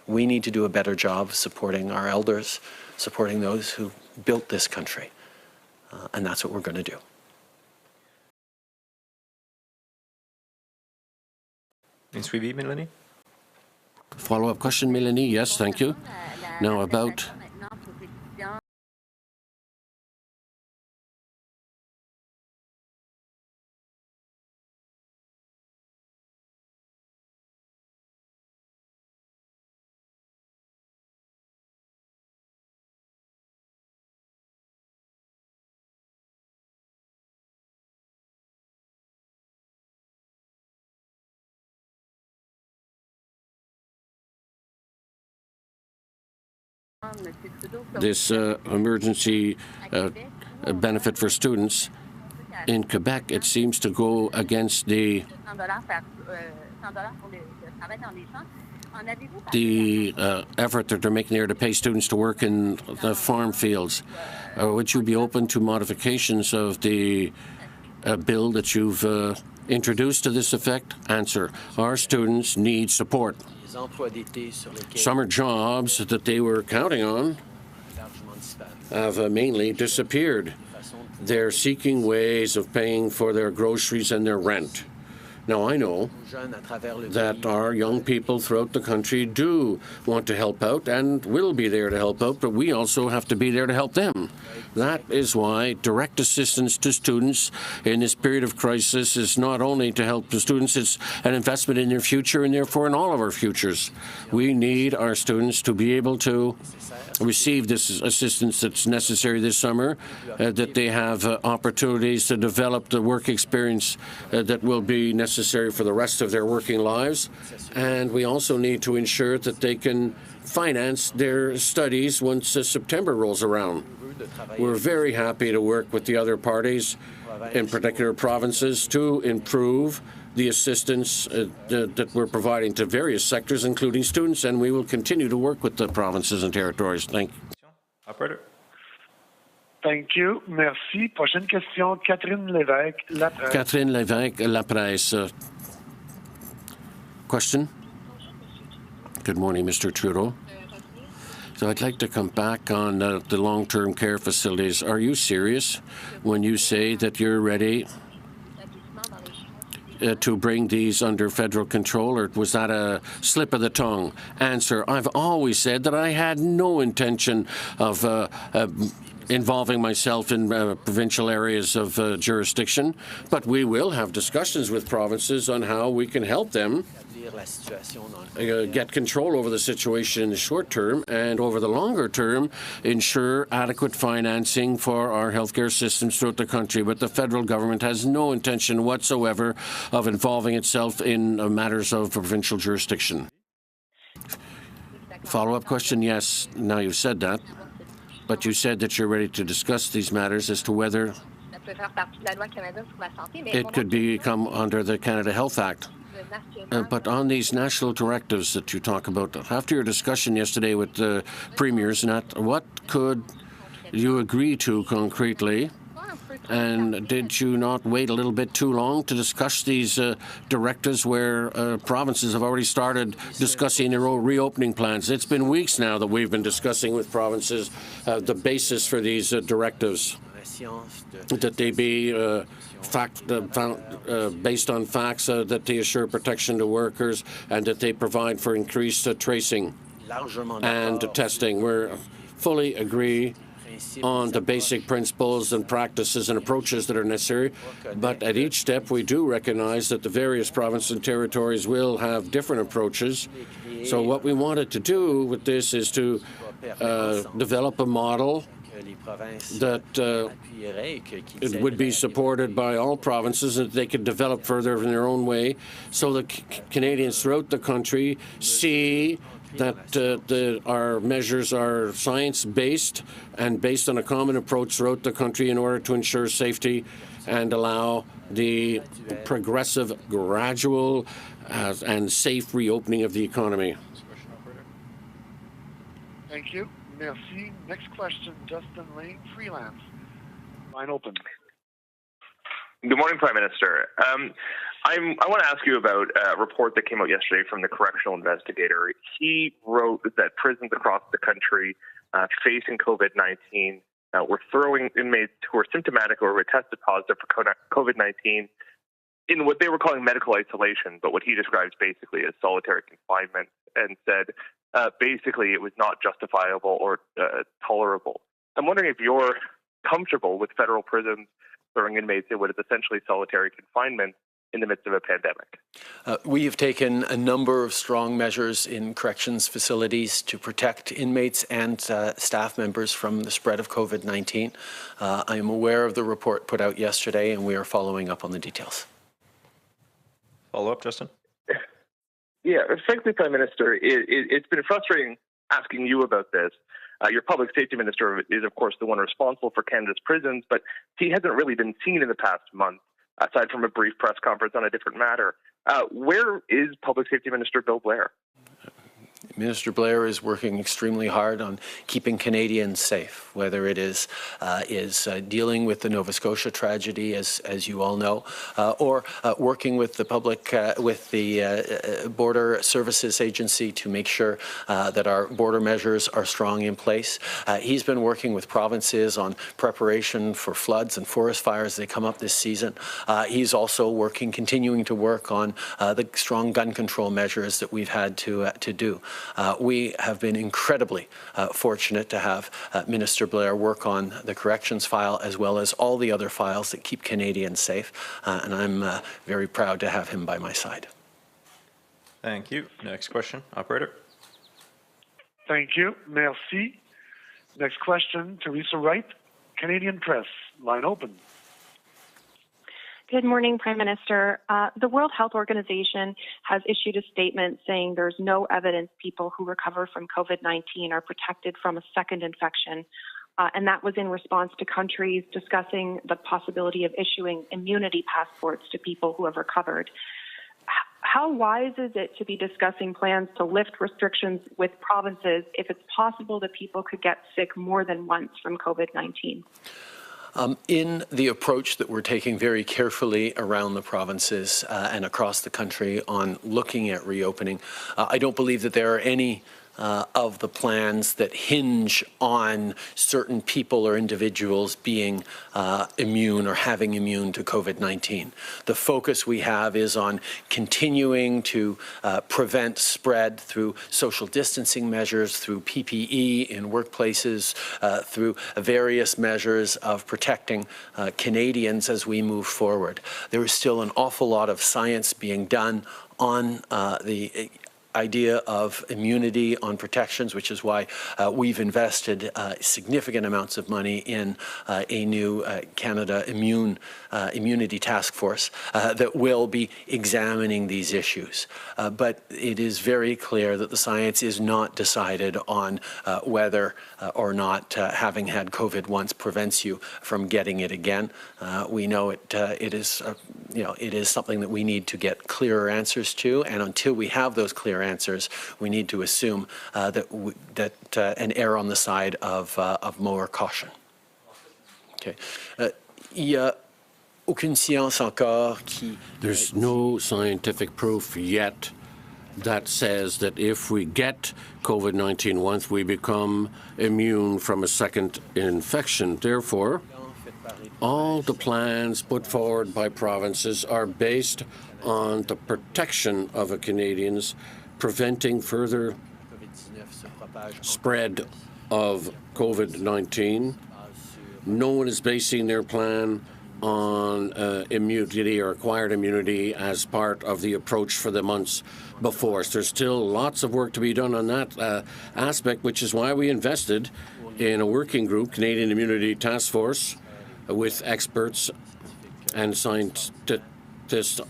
We need to do a better job of supporting our elders, supporting those who built this country. And that's what we're going to do. Suivi, Melanie? Follow-up question, Melanie? Yes, thank you. Now about this emergency benefit for students in Quebec, it seems to go against the effort that they're making there to pay students to work in the farm fields. Would you be open to modifications of the bill that you've introduced to this effect? Answer: our students need support. Summer jobs that they were counting on have mainly disappeared. They're seeking ways of paying for their groceries and their rent. Now, I know that our young people throughout the country do want to help out and will be there to help out, but we also have to be there to help them. That is why direct assistance to students in this period of crisis is not only to help the students, it's an investment in their future and therefore in all of our futures. We need our students to be able to receive this assistance that's necessary this summer, that they have opportunities to develop the work experience that will be necessary for the rest of their working lives. And we also need to ensure that they can finance their studies once September rolls around. We're very happy to work with the other parties, in particular provinces, to improve the assistance that we're providing to various sectors, including students, and we will continue to work with the provinces and territories. Thank you. Operator. Thank you. Merci. Prochaine question, Catherine Lévesque, La Presse. Catherine Lévesque, La Presse. Question? Good morning, Mr. Trudeau. So I'd like to come back on the long-term care facilities. Are you serious when you say that you're ready to bring these under federal control, or was that a slip of the tongue? Answer: I've always said that I had no intention of involving myself in provincial areas of jurisdiction, but we will have discussions with provinces on how we can help them get control over the situation in the short term, and over the longer term ensure adequate financing for our healthcare systems throughout the country. But the federal government has no intention whatsoever of involving itself in matters of provincial jurisdiction. Follow-up question: yes, now you've said that, but you said that you're ready to discuss these matters as to whether it could become under the Canada Health Act. But on these national directives that you talk about, after your discussion yesterday with the premiers, what could you agree to concretely? And did you not wait a little bit too long to discuss these directives where provinces have already started discussing their own reopening plans? It's been weeks now that we've been discussing with provinces the basis for these directives, that they be based on facts, that they assure protection to workers, and that they provide for increased tracing and testing. We fully agree on the basic principles and practices and approaches that are necessary, but at each step we do recognize that the various provinces and territories will have different approaches. So what we wanted to do with this is to develop a model that it would be supported by all provinces, and they could develop further in their own way, so that Canadians throughout the country see that our measures are science-based and based on a common approach throughout the country in order to ensure safety and allow the progressive, gradual, and safe reopening of the economy. Thank you. Merci. Next question, Justin Lane, Freelance. Line open. Good morning, Prime Minister. I want to ask you about a report that came out yesterday from the correctional investigator. He wrote that prisons across the country facing COVID-19 were throwing inmates who were symptomatic or were tested positive for COVID-19 in what they were calling medical isolation, but what he describes basically as solitary confinement, and said basically it was not justifiable or tolerable. I'm wondering if you're comfortable with federal prisons throwing inmates in what is essentially solitary confinement in the midst of a pandemic. We have taken a number of strong measures in corrections facilities to protect inmates and staff members from the spread of COVID-19. I am aware of the report put out yesterday, and we are following up on the details. Follow up, Justin? Yeah, frankly, Prime Minister, it's been frustrating asking you about this. Your public safety minister is, of course, the one responsible for Canada's prisons, but he hasn't really been seen in the past month, aside from a brief press conference on a different matter. Where is Public Safety Minister Bill Blair? Minister Blair is working extremely hard on keeping Canadians safe, whether it is dealing with the Nova Scotia tragedy, as you all know, or working with the public, with the Border Services Agency to make sure that our border measures are strong in place. He's been working with provinces on preparation for floods and forest fires as they come up this season. He's also continuing to work on the strong gun control measures that we've had to do. We have been incredibly fortunate to have Minister Blair work on the corrections file as well as all the other files that keep Canadians safe, and I'm very proud to have him by my side. Thank you. Next question, operator. Thank you. Merci. Next question, Teresa Wright, Canadian Press. Line open. Good morning, Prime Minister. The World Health Organization has issued a statement saying there's no evidence people who recover from COVID-19 are protected from a second infection, and that was in response to countries discussing the possibility of issuing immunity passports to people who have recovered. How wise is it to be discussing plans to lift restrictions with provinces if it's possible that people could get sick more than once from COVID-19? In the approach that we're taking very carefully around the provinces and across the country on looking at reopening, I don't believe that there are any of the plans that hinge on certain people or individuals being immune or having immune to COVID-19. The focus we have is on continuing to prevent spread through social distancing measures, through PPE in workplaces, through various measures of protecting Canadians as we move forward. There is still an awful lot of science being done on the idea of immunity on protections, which is why we've invested significant amounts of money in a new Canada immunity task force that will be examining these issues. But it is very clear that the science is not decided on whether or not having had COVID once prevents you from getting it again. We know it is something that we need to get clearer answers to, and until we have those clear answers, we need to assume that and err on the side of more caution. Okay. There's no scientific proof yet that says that if we get COVID-19 once, we become immune from a second infection. Therefore, all the plans put forward by provinces are based on the protection of Canadians, preventing further spread of COVID-19. No one is basing their plan on immunity or acquired immunity as part of the approach for the months before. So there's still lots of work to be done on that aspect, which is why we invested in a working group, Canadian Immunity Task Force, with experts and scientists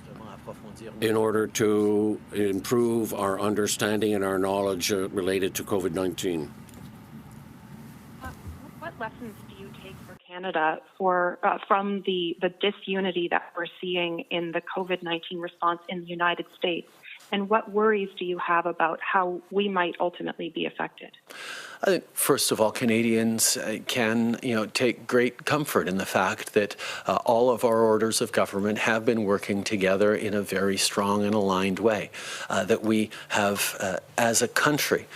in order to improve our understanding and our knowledge related to COVID-19. What lessons do you take for Canada from the disunity that we're seeing in the COVID-19 response in the United States? And what worries do you have about how we might ultimately be affected? I think, first of all, Canadians can, take great comfort in the fact that all of our orders of government have been working together in a very strong and aligned way. That we have, as a country,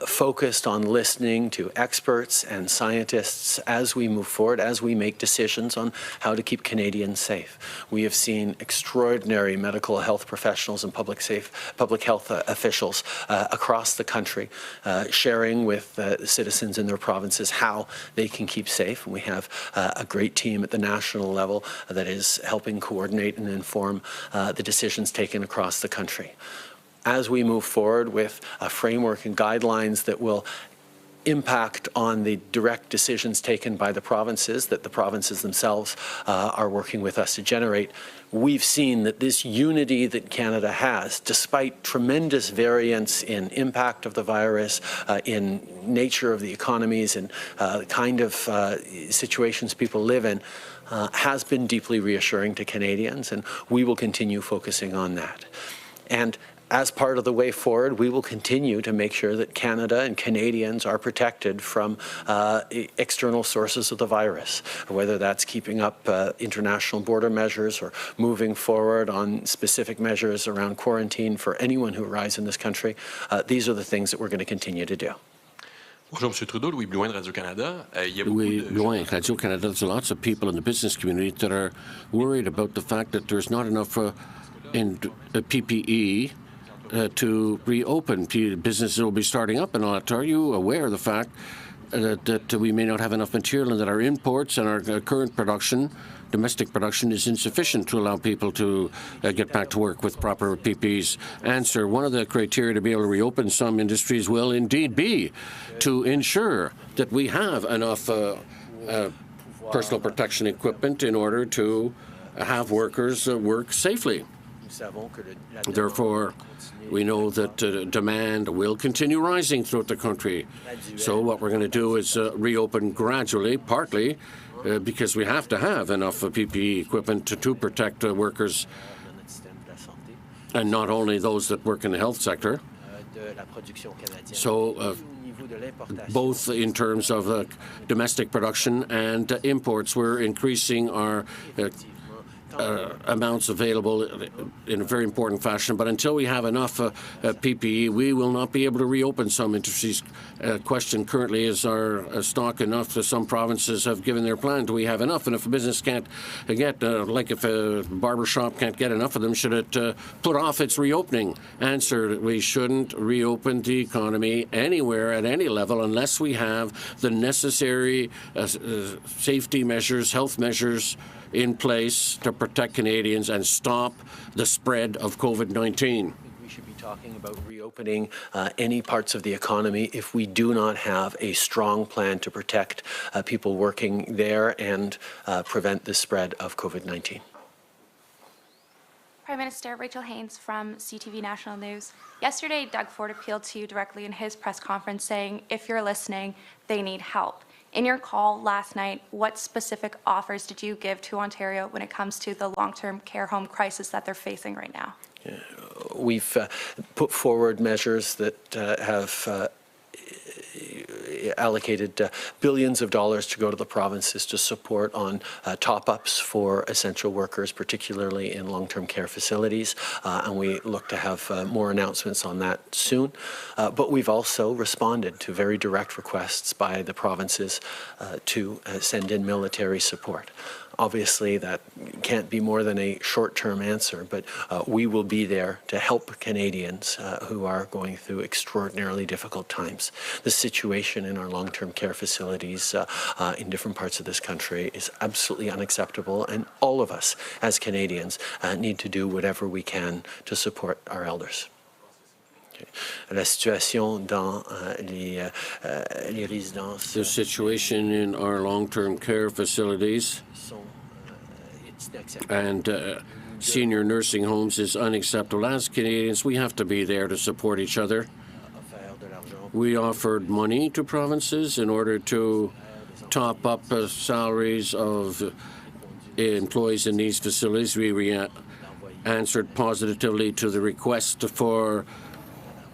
focused on listening to experts and scientists as we move forward, as we make decisions on how to keep Canadians safe. We have seen extraordinary medical health professionals and public health officials across the country sharing with citizens in their provinces how they can keep safe. And we have a great team at the national level that is helping coordinate and inform the decisions taken across the country. As we move forward with a framework and guidelines that will impact on the direct decisions taken by the provinces that the provinces themselves are working with us to generate, we've seen that this unity that Canada has, despite tremendous variance in impact of the virus, in nature of the economies and the kind of situations people live in, has been deeply reassuring to Canadians, and we will continue focusing on that. And as part of the way forward, we will continue to make sure that Canada and Canadians are protected from external sources of the virus, whether that's keeping up international border measures or moving forward on specific measures around quarantine for anyone who arrives in this country. These are the things that we're going to continue to do. Bonjour, M. Trudeau. Louis Blouin de Radio-Canada. Louis Blouin, Radio-Canada. There's lots of people in the business community that are worried about the fact that there's not enough in PPE to reopen. Businesses will be starting up and all that. Are you aware of the fact that we may not have enough material and that our imports and our current production, domestic production, is insufficient to allow people to get back to work with proper PPEs? Answer: one of the criteria to be able to reopen some industries will indeed be to ensure that we have enough personal protection equipment in order to have workers work safely. Therefore, we know that demand will continue rising throughout the country. So what we're going to do is reopen gradually, partly because we have to have enough PPE equipment to protect workers, and not only those that work in the health sector. So both in terms of domestic production and imports, we're increasing our amounts available in a very important fashion. But until we have enough PPE, we will not be able to reopen some industries. Question currently is our stock enough? Some provinces have given their plan. Do we have enough? And if a business can't get, like if a barber shop can't get enough of them, should it put off its reopening? Answer: we shouldn't reopen the economy anywhere at any level unless we have the necessary safety measures, health measures in place to protect Canadians and stop the spread of COVID-19. We should be talking about reopening any parts of the economy if we do not have a strong plan to protect people working there and prevent the spread of COVID-19. Prime Minister, Rachel Haynes from CTV National News. Yesterday, Doug Ford appealed to you directly in his press conference saying, if you're listening, they need help. In your call last night, what specific offers did you give to Ontario when it comes to the long-term care home crisis that they're facing right now? We've put forward measures that have allocated billions of dollars to go to the provinces to support on top-ups for essential workers, particularly in long-term care facilities, and we look to have more announcements on that soon. But we've also responded to very direct requests by the provinces to send in military support. Obviously, that can't be more than a short-term answer, but we will be there to help Canadians who are going through extraordinarily difficult times. The situation in our long-term care facilities in different parts of this country is absolutely unacceptable, and all of us as Canadians need to do whatever we can to support our elders. La situation dans les résidences. The situation in our long-term care facilities and senior nursing homes is unacceptable. As Canadians, we have to be there to support each other. We offered money to provinces in order to top up answered positively to the request for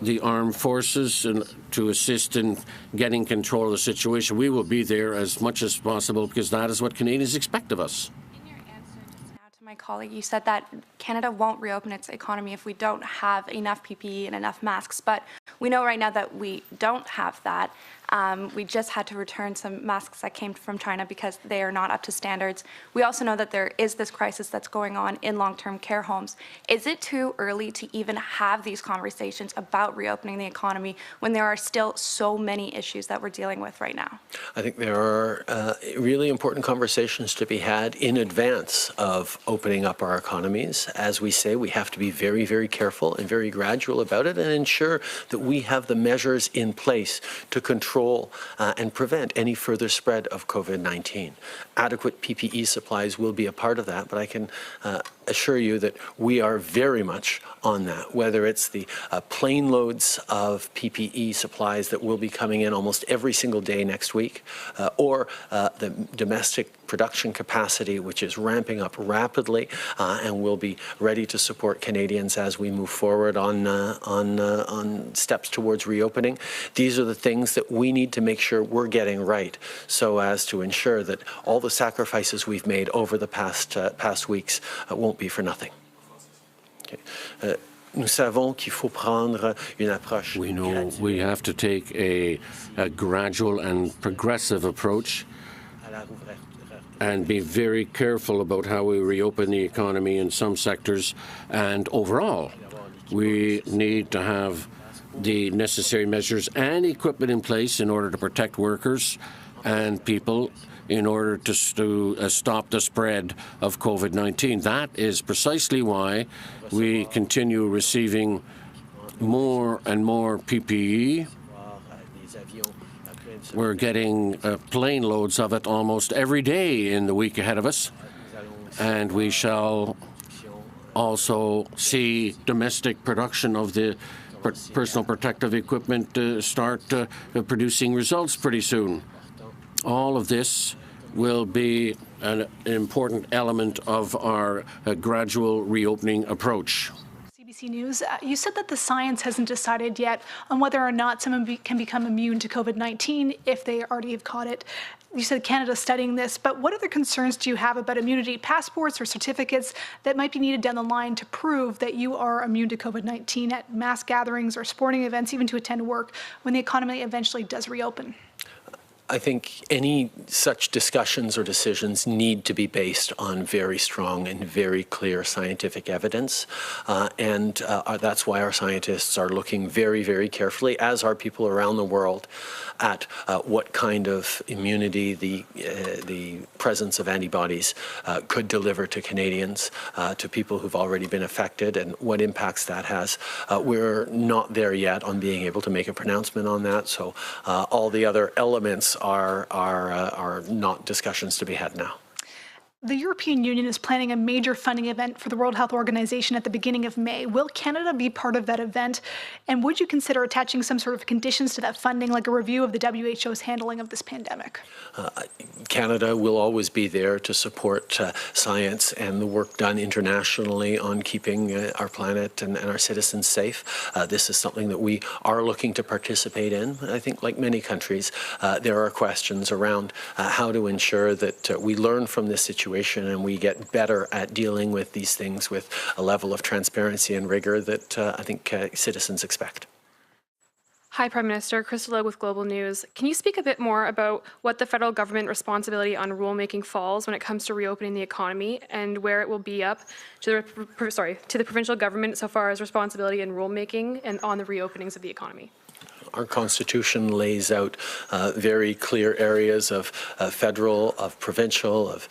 the armed forces and to assist in getting control of the situation. We will be there as much as possible because that is what Canadians expect of us. In your answer just now to my colleague, you said that Canada won't reopen its economy if we don't have enough PPE and enough masks, but we know right now that we don't have that. We just had to return some masks that came from China because they are not up to standards. We also know that there is this crisis that's going on in long-term care homes. Is it too early to even have these conversations about reopening the economy when there are still so many issues that we're dealing with right now? I think there are really important conversations to be had in advance of opening up our economies. As we say, we have to be very, very careful and very gradual about it and ensure that we have the measures in place to control and prevent any further spread of COVID-19. Adequate PPE supplies will be a part of that, but I can assure you that we are very much on that, whether it's the plane loads of PPE supplies that will be coming in almost every single day next week, or the domestic production capacity, which is ramping up rapidly and will be ready to support Canadians as we move forward on steps towards reopening. These are the things that we need to make sure we're getting right, so as to ensure that all the sacrifices we've made over the past weeks won't be for nothing. Okay. Nous savons qu'il faut prendre une approche. We know we have to take a gradual and progressive approach and be very careful about how we reopen the economy in some sectors. And overall, we need to have the necessary measures and equipment in place in order to protect workers and people in order to stop the spread of COVID-19. That is precisely why we continue receiving more and more PPE. We're getting plane loads of it almost every day in the week ahead of us. And we shall also see domestic production of the personal protective equipment start producing results pretty soon. All of this will be an important element of our gradual reopening approach. CBC News, you said that the science hasn't decided yet on whether or not someone can become immune to COVID-19 if they already have caught it. You said Canada's studying this, but what other concerns do you have about immunity passports or certificates that might be needed down the line to prove that you are immune to COVID-19 at mass gatherings or sporting events, even to attend work when the economy eventually does reopen? I think any such discussions or decisions need to be based on very strong and very clear scientific evidence. That's why our scientists are looking very, very carefully, as are people around the world, at what kind of immunity the presence of antibodies could deliver to Canadians, to people who've already been affected, and what impacts that has. We're not there yet on being able to make a pronouncement on that, so all the other elements are not discussions to be had now. The European Union is planning a major funding event for the World Health Organization at the beginning of May. Will Canada be part of that event? And would you consider attaching some sort of conditions to that funding, like a review of the WHO's handling of this pandemic? Canada will always be there to support science and the work done internationally on keeping our planet and our citizens safe. This is something that we are looking to participate in. I think, like many countries, there are questions around how to ensure that we learn from this situation and we get better at dealing with these things with a level of transparency and rigor that I think citizens expect. Hi, Prime Minister. Crystal Logue with Global News. Can you speak a bit more about what the federal government responsibility on rulemaking falls when it comes to reopening the economy, and where it will be up to the provincial government so far as responsibility in rulemaking and on the reopenings of the economy? Our Constitution lays out very clear areas of federal, of provincial, of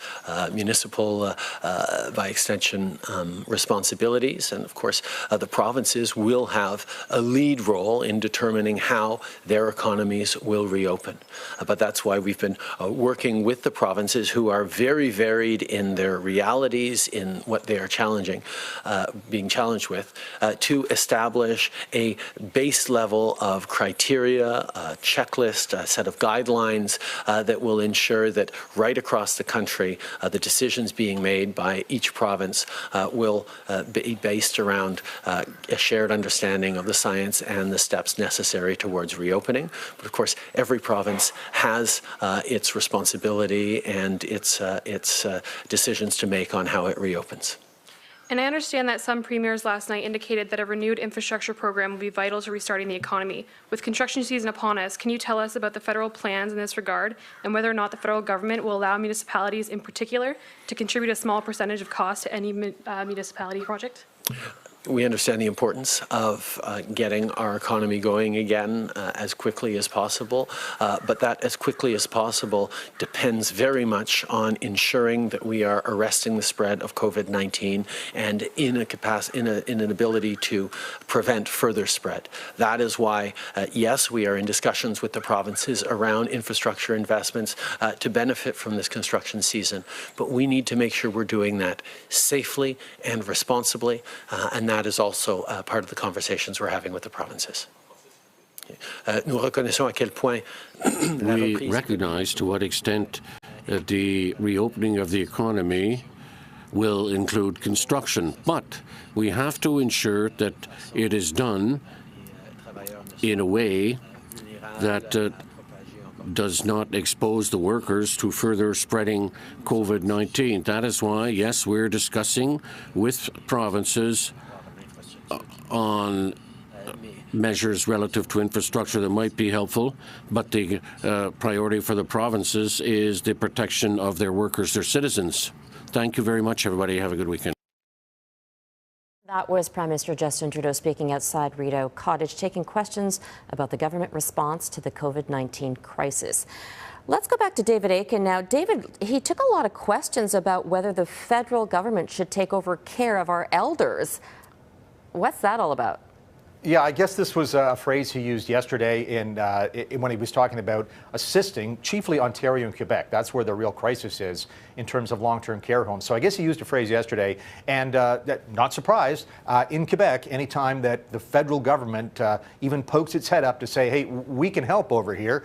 municipal, by extension, responsibilities. And of course, the provinces will have a lead role in determining how their economies will reopen. But that's why we've been working with the provinces, who are very varied in their realities, in what they are being challenged with, to establish a base level of criteria criteria, a checklist, a set of guidelines that will ensure that right across the country, the decisions being made by each province will be based around a shared understanding of the science and the steps necessary towards reopening. But of course, every province has its responsibility and its decisions to make on how it reopens. And I understand that some premiers last night indicated that a renewed infrastructure program will be vital to restarting the economy. With construction season upon us, can you tell us about the federal plans in this regard and whether or not the federal government will allow municipalities in particular to contribute a small percentage of cost to any municipality project? We understand the importance of getting our economy going again as quickly as possible, but that as quickly as possible depends very much on ensuring that we are arresting the spread of COVID-19 and in an ability to prevent further spread. That is why, yes, we are in discussions with the provinces around infrastructure investments to benefit from this construction season, but we need to make sure we're doing that safely and responsibly, and that is also part of the conversations we're having with the provinces. Nous reconnaissons à quel point we recognize to what extent the reopening of the economy will include construction, but we have to ensure that it is done in a way that does not expose the workers to further spreading COVID-19. That is why, yes, we're discussing with provinces on measures relative to infrastructure that might be helpful, but the priority for the provinces is the protection of their workers, their citizens. Thank you very much, everybody. Have a good weekend. That was Prime Minister Justin Trudeau speaking outside Rideau Cottage, taking questions about the government response to the COVID-19 crisis. Let's go back to David Akin now. David, he took a lot of questions about whether the federal government should take over care of our elders. What's that all about? Yeah, I guess this was a phrase he used yesterday when he was talking about assisting chiefly Ontario and Quebec. That's where the real crisis is in terms of long-term care homes. So I guess he used a phrase yesterday, and not surprised, in Quebec, anytime that the federal government even pokes its head up to say, hey, we can help over here,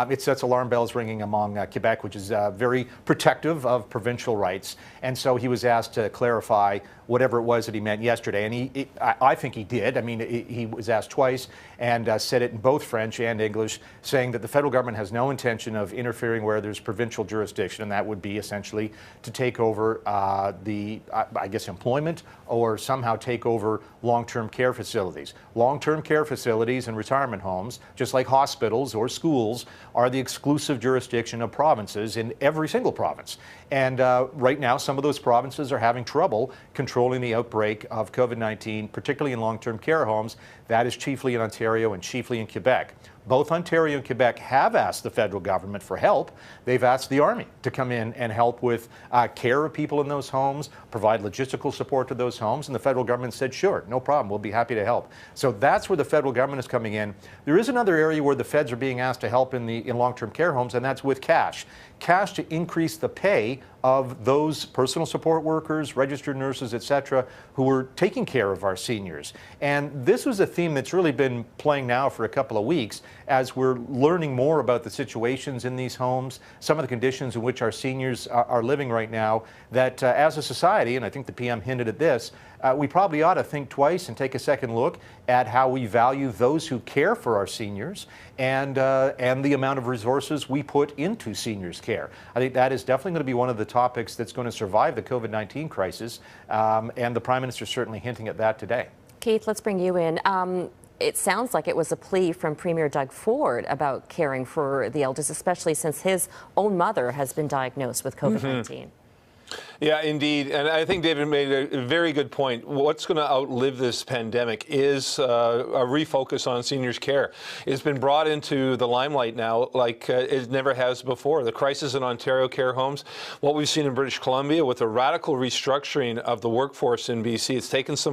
it sets alarm bells ringing among Quebec, which is very protective of provincial rights. And so he was asked to clarify whatever it was that he meant yesterday. And I think he did. I mean, he was asked twice and said it in both French and English, saying that the federal government has no intention of interfering where there's provincial jurisdiction, and that would be essentially to take over I guess, employment or somehow take over long-term care facilities. Long-term care facilities and retirement homes, just like hospitals or schools, are the exclusive jurisdiction of provinces in every single province. And right now, some of those provinces are having trouble controlling the outbreak of COVID-19, particularly in long-term care homes. That is chiefly in Ontario and chiefly in Quebec. Both Ontario and Quebec have asked the federal government for help. They've asked the Army to come in and help with care of people in those homes, provide logistical support to those homes, and the federal government said, sure, no problem, we'll be happy to help. So that's where the federal government is coming in. There is another area where the feds are being asked to help in long-term care homes, and that's with cash. Cash to increase the pay of those personal support workers, registered nurses, etc., who are taking care of our seniors. And this was a theme that's really been playing now for a couple of weeks as we're learning more about the situations in these homes, some of the conditions in which our seniors are living right now, that as a society, and I think the PM hinted at this, we probably ought to think twice and take a second look at how we value those who care for our seniors and the amount of resources we put into seniors' care. I think that is definitely going to be one of the topics that's going to survive the COVID-19 crisis, and the Prime Minister is certainly hinting at that today. Keith, let's bring you in. It sounds like it was a plea from Premier Doug Ford about caring for the elders, especially since his own mother has been diagnosed with COVID-19. Yeah, indeed. And I think David made a very good point. What's going to outlive this pandemic is a refocus on seniors' care. It's been brought into the limelight now like it never has before. The crisis in Ontario care homes, what we've seen in British Columbia with a radical restructuring of the workforce in BC, it's taken some